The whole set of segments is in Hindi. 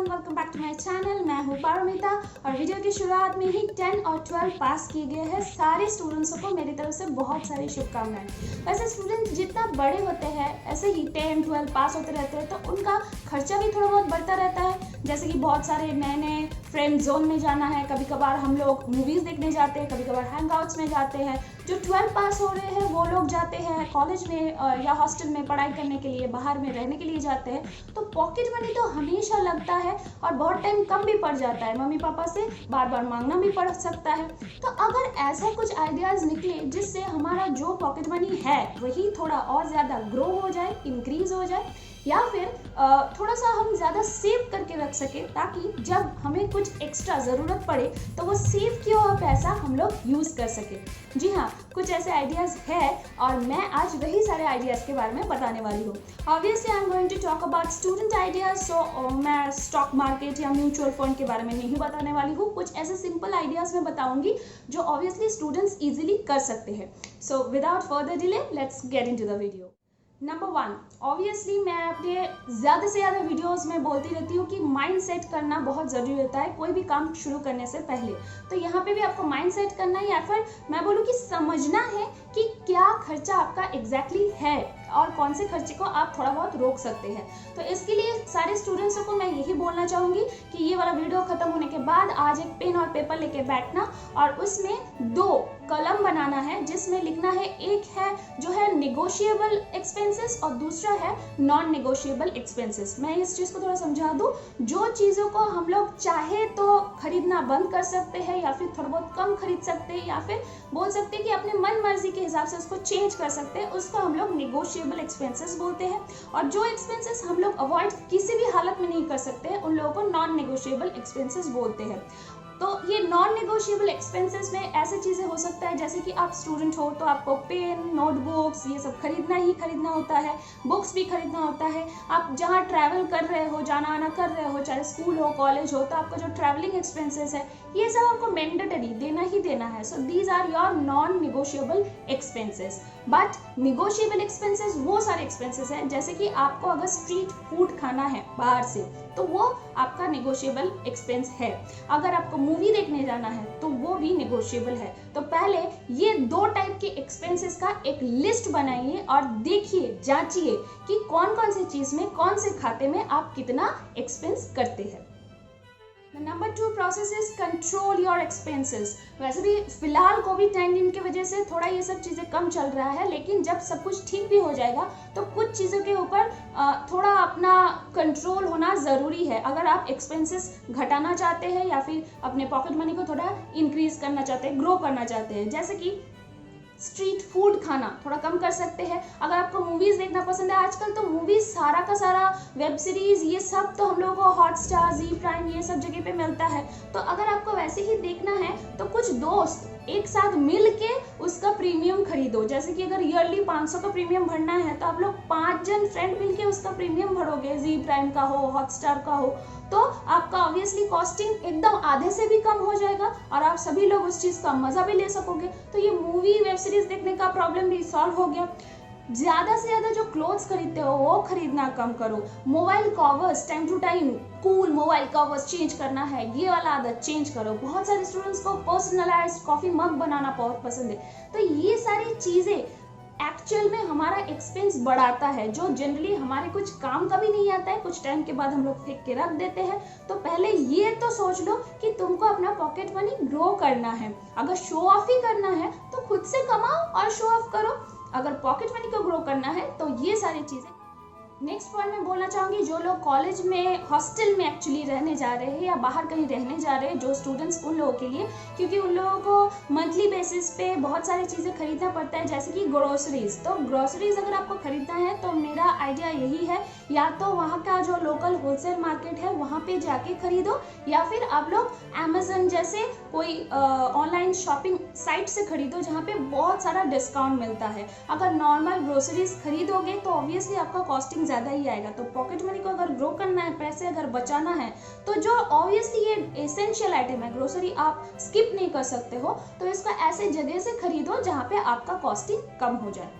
Everyone, welcome back to my channel. मैं हूँ पारमिता और वीडियो की शुरुआत में ही 10 और 12 पास किए गए हैं सारे स्टूडेंट्सों को मेरी तरफ से बहुत सारी शुभकामनाएं। वैसे स्टूडेंट जितना बड़े होते हैं ऐसे ही 10 12 पास होते रहते हैं तो उनका खर्चा भी थोड़ा बहुत बढ़ता रहता है। जैसे कि बहुत सारे नए नए फ्रेंड जोन में जाना है, कभी कभार हम लोग मूवीज़ देखने जाते हैं, कभी कभार हैंगआउट्स में जाते हैं। जो 12 पास हो रहे हैं वो लोग जाते हैं कॉलेज में या हॉस्टल में पढ़ाई करने के लिए, बाहर में रहने के लिए जाते हैं। तो पॉकेट मनी तो हमेशा लगता है और बहुत टाइम कम भी पड़ जाता है, मम्मी पापा से बार बार मांगना भी पड़ सकता है। तो अगर ऐसा कुछ आइडियाज़ निकले जिससे हमारा जो पॉकेट मनी है वही थोड़ा और ज़्यादा ग्रो हो जाए, इंक्रीज हो जाए, या फिर थोड़ा सा हम ज़्यादा सेव करके रख सके ताकि जब हमें कुछ एक्स्ट्रा ज़रूरत पड़े तो वो सेव किया हुआ पैसा हम लोग यूज़ कर सके। जी हाँ, कुछ ऐसे आइडियाज़ है और मैं आज वही सारे आइडियाज़ के बारे में बताने वाली हूँ। Obviously I am going to talk about student ideas, so मैं स्टॉक मार्केट या म्यूचुअल फंड के बारे में नहीं बताने वाली हूँ। कुछ ऐसे सिंपल आइडियाज़ मैं बताऊँगी जो ऑब्वियसली स्टूडेंट्स ईजिली कर सकते हैं। So without further delay let's get into the video. Number 1, obviously मैं अपने ज़्यादा से ज़्यादा वीडियोस में बोलती रहती हूँ कि माइंड सेट करना बहुत ज़रूरी होता है कोई भी काम शुरू करने से पहले। तो यहाँ पे भी आपको माइंड सेट करना है, या फिर मैं बोलूँ कि समझना है कि क्या खर्चा आपका एग्जैक्टली है और कौन से खर्चे को आप थोड़ा बहुत रोक सकते हैं। तो इसके लिए सारे स्टूडेंट्सों को मैं यही बोलना चाहूँगी कि ये वाला वीडियो ख़त्म होने के बाद आज एक पेन और पेपर लेके बैठना और उसमें 2 कॉलम बनाना है जिसमें लिखना है, एक है जो है नेगोशिएबल एक्सपेंसेस और दूसरा है नॉन नेगोशिएबल एक्सपेंसेस। मैं इस चीज़ को थोड़ा समझा दूँ। जो चीज़ों को हम लोग चाहे तो खरीदना बंद कर सकते हैं या फिर थोड़ा बहुत कम खरीद सकते हैं या फिर बोल सकते हैं कि अपने मन मर्जी के हिसाब से उसको चेंज कर सकते हैं, उसको हम लोग नेगोशिएबल एक्सपेंसेस बोलते हैं। और जो एक्सपेंसेस हम लोग अवॉइड किसी भी हालत में नहीं कर सकते उन लोगों को नॉन नेगोशिएबल एक्सपेंसेस बोलते हैं। तो ये नॉन नेगोशिएबल एक्सपेंसेस में ऐसे चीज़ें हो सकता है जैसे कि आप स्टूडेंट हो तो आपको पेन, नोटबुक्स ये सब खरीदना ही खरीदना होता है, बुक्स भी खरीदना होता है। आप जहाँ ट्रैवल कर रहे हो, जाना आना कर रहे हो, चाहे स्कूल हो, कॉलेज हो, तो आपका जो ट्रैवलिंग एक्सपेंसेस है ये सब आपको मैंडेटरी देना ही देना है। So these are your non negotiable expenses. But negotiable expenses वो सारे एक्सपेंसेस हैं जैसे कि आपको अगर स्ट्रीट फूड खाना है बाहर से तो वो आपका नेगोशिएबल एक्सपेंस है। अगर आपको मूवी देखने जाना है तो वो भी नेगोशिएबल है। तो पहले ये 2 टाइप के एक्सपेंसेस का एक लिस्ट बनाइए और देखिए, जांचिए कि कौन कौन सी चीज़ में, कौन से खाते में आप कितना एक्सपेंस करते हैं। Number 2 process is control your expenses. वैसे भी फिलहाल कोविड-19 की वजह से थोड़ा ये सब चीज़ें कम चल रहा है, लेकिन जब सब कुछ ठीक भी हो जाएगा तो कुछ चीज़ों के ऊपर थोड़ा अपना कंट्रोल होना ज़रूरी है। अगर आप एक्सपेंसेस घटाना चाहते हैं या फिर अपने पॉकेट मनी को थोड़ा इंक्रीज करना चाहते हैं, ग्रो करना चाहते हैं, जैसे कि स्ट्रीट फूड खाना थोड़ा कम कर सकते हैं। अगर आपको मूवीज़ देखना पसंद है, आजकल तो मूवीज़ सारा का सारा वेब सीरीज़ ये सब तो हम लोगों को हॉटस्टार, जी प्राइम ये सब जगह पे मिलता है। तो अगर आपको वैसे ही देखना है तो कुछ दोस्त एक साथ मिल के उसका प्रीमियम खरीदो। जैसे कि अगर ईयरली 500 का प्रीमियम भरना है तो आप लोग 5 जन फ्रेंड मिल के उसका प्रीमियम भरोगे, जी प्राइम का हो, हॉटस्टार का हो, तो आपका ऑब्वियसली कॉस्टिंग एकदम आधे से भी कम हो जाएगा और आप सभी लोग उस चीज़ का मज़ा भी ले सकोगे। तो ये मूवी वेब सीरीज देखने का प्रॉब्लम भी सॉल्व हो गया। ज़्यादा से ज़्यादा जो क्लोथ्स खरीदते हो वो खरीदना कम करो। Mobile covers time to time, cool mobile covers change करना है, ये वाला आदत चेंज करो। बहुत सारे स्टूडेंट्स को पर्सनलाइज्ड कॉफ़ी मग बनाना बहुत पसंद है। तो ये सारी चीज़ें एक्चुअल में हमारा एक्सपेंस बढ़ाता है, जो जनरली हमारे कुछ काम का भी नहीं आता है, कुछ टाइम के बाद हम लोग फेंक के रख देते हैं। तो पहले ये तो सोच लो कि तुमको अपना पॉकेट मनी ग्रो करना है। अगर शो ऑफ ही करना है तो खुद से कमाओ और शो ऑफ करो। अगर पॉकेट मनी को ग्रो करना है तो ये सारी चीज़ें। नेक्स्ट पॉइंट मैं बोलना चाहूँगी, जो लोग कॉलेज में, हॉस्टल में एक्चुअली रहने जा रहे हैं या बाहर कहीं रहने जा रहे हैं, जो स्टूडेंट्स, उन लोगों के लिए, क्योंकि उन लोगों को मंथली बेसिस पे बहुत सारी चीज़ें खरीदना पड़ता है जैसे कि ग्रोसरीज। तो ग्रोसरीज अगर आपको खरीदना है तो मेरा आइडिया यही है, या तो वहाँ का जो लोकल होलसेल मार्केट है वहाँ पे जाके खरीदो, या फिर आप लोग अमेजन जैसे कोई ऑनलाइन शॉपिंग साइट से खरीदो जहाँ पे बहुत सारा डिस्काउंट मिलता है। अगर नॉर्मल ग्रोसरीज खरीदोगे तो ऑब्वियसली आपका कॉस्टिंग ज़्यादा ही आएगा। तो पॉकेट मनी को अगर ग्रो करना है, पैसे अगर बचाना है, तो जो ऑब्वियसली ये एसेंशियल आइटम है, ग्रोसरी आप स्किप नहीं कर सकते हो, तो इसका ऐसे जगह से खरीदो जहाँ पे आपका कॉस्टिंग कम हो जाए।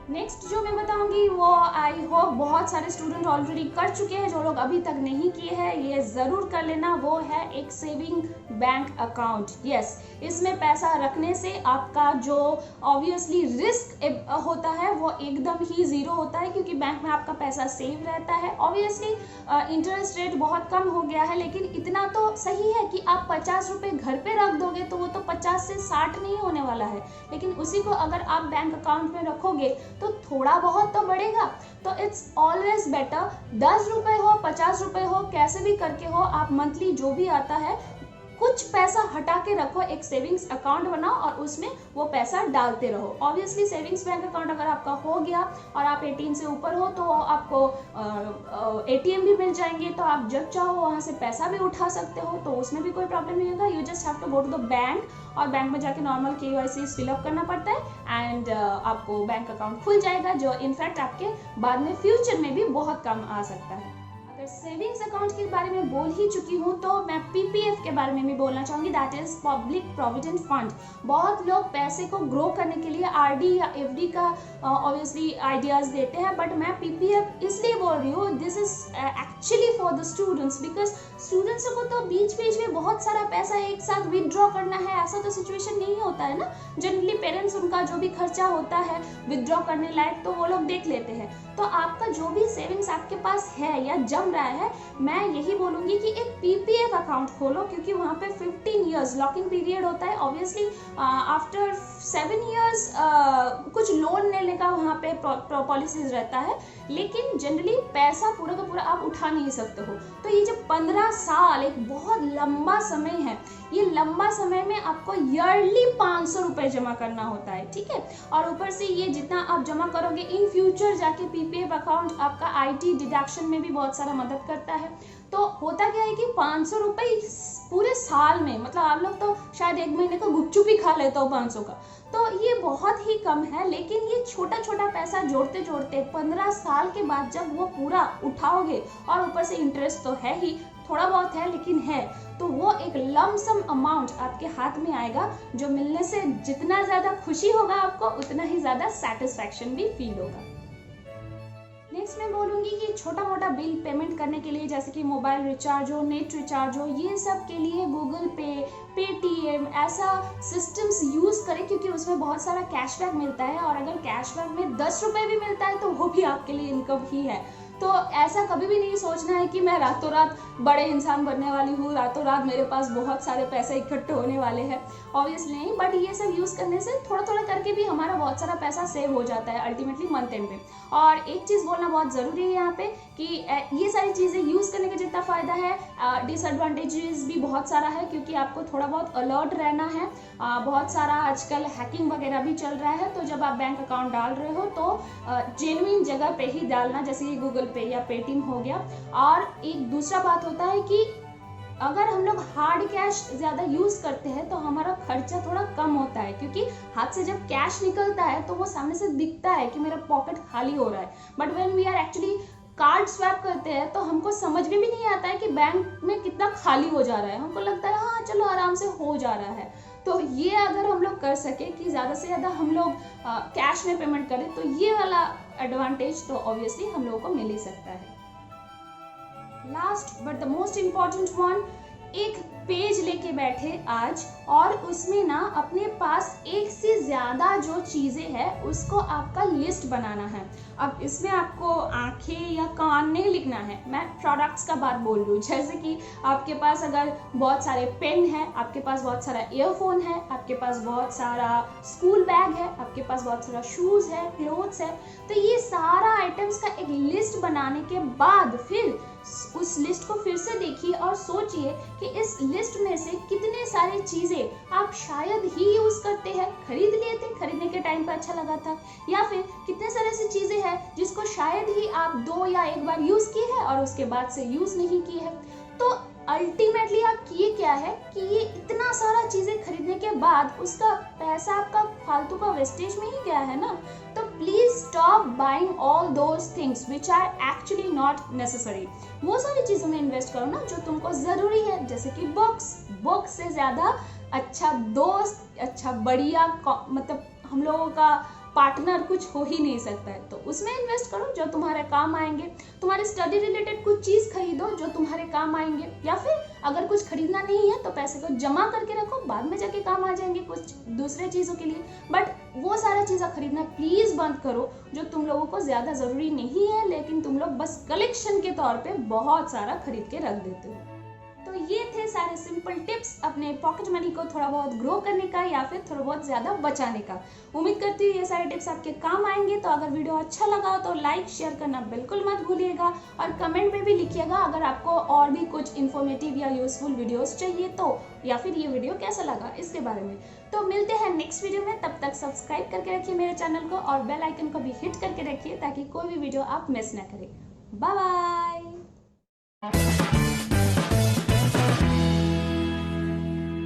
नेक्स्ट जो मैं बताऊंगी वो आई होप बहुत सारे स्टूडेंट ऑलरेडी कर चुके हैं, जो लोग अभी तक नहीं किए हैं ये ज़रूर कर लेना, वो है एक सेविंग बैंक अकाउंट। यस, इसमें पैसा रखने से आपका जो ऑब्वियसली रिस्क होता है वो एकदम ही ज़ीरो होता है, क्योंकि बैंक में आपका पैसा सेव रहता है। ऑब्वियसली इंटरेस्ट रेट बहुत कम हो गया है, लेकिन इतना तो सही है कि आप 50 रुपये घर पे रख दोगे तो वो तो 50 से 60 नहीं होने वाला है, लेकिन उसी को अगर आप बैंक अकाउंट में रखोगे तो थोड़ा बहुत तो बढ़ेगा। तो इट्स ऑलवेज बेटर 10 रुपये हो 50 रुपये हो कैसे भी करके हो, आप मंथली जो भी आता है कुछ पैसा हटा के रखो, एक सेविंग्स अकाउंट बनाओ और उसमें वो पैसा डालते रहो। ऑब्वियसली सेविंग्स बैंक अकाउंट अगर आपका हो गया और आप 18 से ऊपर हो तो आपको ATM भी मिल जाएंगे, तो आप जब चाहो वहाँ से पैसा भी उठा सकते हो, तो उसमें भी कोई प्रॉब्लम नहीं होगा। You just have to go to the bank और बैंक में जाके नॉर्मल KYC फिलअप करना पड़ता है एंड आपको बैंक अकाउंट खुल जाएगा, जो इनफैक्ट आपके बाद में फ्यूचर में भी बहुत काम आ सकता है। अगर सेविंग्स अकाउंट के बारे में बोल ही चुकी हूँ तो मैं PPF के बारे में भी बोलना चाहूँगी, that is public provident fund. बहुत लोग पैसे को ग्रो करने के लिए RD या FD का ऑब्वियसली आइडियाज़ देते हैं, बट मैं PPF इसलिए बोल रही हूँ, this is actually for the students, because students को तो बीच बीच में बहुत सारा पैसा एक साथ विदड्रॉ करना है, ऐसा तो सिचुएशन नहीं होता है ना। जनरली पेरेंट्स उनका जो भी खर्चा होता है विदड्रॉ करने लायक तो वो लोग देख लेते हैं। तो आपका जो भी सेविंग्स आपके पास है या जम रहा है, मैं यही बोलूँगी कि एक PPF अकाउंट खोलो, क्योंकि वहाँ पे 15 ईयर्स लॉकिंग पीरियड होता है। ऑब्वियसली आफ्टर 7 ईयर्स कुछ लोन लेने का वहाँ पे पॉलिसीज रहता है, लेकिन जनरली पैसा पूरा का पूरा आप उठा नहीं सकते हो। तो ये जो 15 साल एक बहुत लंबा समय है, ये लंबा समय में आपको ईयरली 500 रुपये जमा करना होता है, ठीक है। और ऊपर से ये जितना आप जमा करोगे इन फ्यूचर जाके PPF अकाउंट आपका IT डिडक्शन में भी बहुत सारा मदद करता है। तो होता क्या है कि 500 रुपये पूरे साल में, मतलब आप लोग तो शायद एक महीने का गुपचुप ही खा लेते हो 500 का, तो ये बहुत ही कम है। लेकिन ये छोटा छोटा पैसा जोड़ते जोड़ते 15 साल के बाद जब वो पूरा उठाओगे, और ऊपर से इंटरेस्ट तो है ही, थोड़ा बहुत है लेकिन है, तो वो एक लमसम अमाउंट आपके हाथ में आएगा, जो मिलने से जितना ज़्यादा खुशी होगा आपको, उतना ही ज़्यादा सेटिस्फैक्शन भी फील होगा। नेक्स्ट मैं बोलूँगी कि छोटा मोटा बिल पेमेंट करने के लिए, जैसे कि मोबाइल रिचार्ज हो, नेट रिचार्ज हो, ये सब के लिए गूगल पे, पेटीएम ऐसा सिस्टम्स यूज़ करें, क्योंकि उसमें बहुत सारा कैशबैक मिलता है। और अगर कैशबैक में 10 रुपये भी मिलता है तो वो भी आपके लिए इनकम ही है। तो ऐसा कभी भी नहीं सोचना है कि मैं रातों रात बड़े इंसान बनने वाली हूँ, रातों रात मेरे पास बहुत सारे पैसे इकट्ठे होने वाले हैं, ऑब्वियसली नहीं। बट ये सब यूज़ करने से थोड़ा थोड़ा करके भी हमारा बहुत सारा पैसा सेव हो जाता है अल्टीमेटली मंथ एंड में। और एक चीज़ बोलना बहुत ज़रूरी है यहाँ पे कि ये सारी चीज़ें यूज़ करने का जितना फ़ायदा है, डिसएडवांटेजेस भी बहुत सारा है, क्योंकि आपको थोड़ा बहुत अलर्ट रहना है। बहुत सारा आजकल हैकिंग वगैरह भी चल रहा है, तो जब आप बैंक अकाउंट डाल रहे हो तो जेन्युइन जगह पे ही डालना, जैसे कि गूगल पे या पेटीएम हो गया। और एक दूसरा बात होता है कि अगर हम लोग हार्ड कैश ज़्यादा यूज़ करते हैं तो हमारा खर्चा थोड़ा कम होता है, क्योंकि हाथ से जब कैश निकलता है तो वो सामने से दिखता है कि मेरा पॉकेट खाली हो रहा है। But when we are actually card swap करते हैं तो हमको समझ में भी नहीं आता है कि बैंक में कितना खाली हो जा रहा है, हमको लगता है हाँ चलो आराम से हो जा रहा है। तो ये अगर हम लोग कर सके कि ज़्यादा से ज़्यादा हम लोग कैश में पेमेंट करें, तो ये वाला एडवांटेज तो ऑब्वियसली हम लोगों को मिल ही सकता है। Last but the most important one, एक पेज लेके बैठे आज और उसमें ना अपने पास एक से ज़्यादा जो चीज़ें हैं उसको आपका लिस्ट बनाना है। अब इसमें आपको आंखें या कान नहीं लिखना है, मैं प्रोडक्ट्स का बात बोल रही हूँ। जैसे कि आपके पास अगर बहुत सारे पेन है, आपके पास बहुत सारा ईयरफोन है, आपके पास बहुत सारा स्कूल बैग है, आपके पास बहुत सारा शूज़ है, क्लोथ्स है, तो ये सारा आइटम्स का एक लिस्ट बनाने के बाद फिर उस लिस्ट को फिर से देखिए और सोचिए कि इस लिस्ट में से कितने सारी चीज़ें आप शायद ही यूज़ करते हैं, खरीद लिए थे, खरीदने के टाइम पर अच्छा लगा था, या फिर कितने सारे ऐसी चीज़ें हैं जिसको शायद ही आप 2 या 1 बार यूज़ किए हैं और उसके बाद से यूज़ नहीं किए हैं। तो अल्टीमेटली आप किए क्या है कि ये इतना सारा चीज़ें खरीदने के बाद उसका पैसा आपका फालतू का वेस्टेज में ही गया है ना। तो please stop buying all those things which are actually not necessary. वो सारी चीज़ों में इन्वेस्ट करो ना जो तुमको ज़रूरी है, जैसे कि बुक्स से ज़्यादा अच्छा दोस्त, अच्छा बढ़िया मतलब हम लोगों का पार्टनर कुछ हो ही नहीं सकता है। तो उसमें इन्वेस्ट करो जो तुम्हारे काम आएंगे। तुम्हारे स्टडी रिलेटेड कुछ चीज़ खरीदो जो तुम्हारे काम आएंगे, या फिर अगर कुछ खरीदना नहीं है तो पैसे को जमा करके रखो, बाद में जाके काम आ जाएंगे कुछ दूसरे चीज़ों के लिए। बट वो सारा चीज़ें खरीदना प्लीज़ बंद करो जो तुम लोगों को ज़्यादा ज़रूरी नहीं है, लेकिन तुम लोग बस कलेक्शन के तौर पे बहुत सारा खरीद के रख देते हो। तो ये थे सारे सिंपल टिप्स अपने पॉकेट मनी को थोड़ा बहुत ग्रो करने का या फिर थोड़ा बहुत ज़्यादा बचाने का। उम्मीद करती हूँ ये सारे टिप्स आपके काम आएंगे। तो अगर वीडियो अच्छा लगा हो तो लाइक शेयर करना बिल्कुल मत भूलिएगा, और कमेंट में भी लिखिएगा अगर आपको और भी कुछ इन्फॉर्मेटिव या यूजफुल वीडियोस चाहिए तो, या फिर ये वीडियो कैसा लगा इसके बारे में। तो मिलते हैं नेक्स्ट वीडियो में, तब तक सब्सक्राइब करके रखिए मेरे चैनल को और बेल आइकन को भी हिट करके रखिए ताकि कोई भी वीडियो आप मिस ना करें। Bye bye.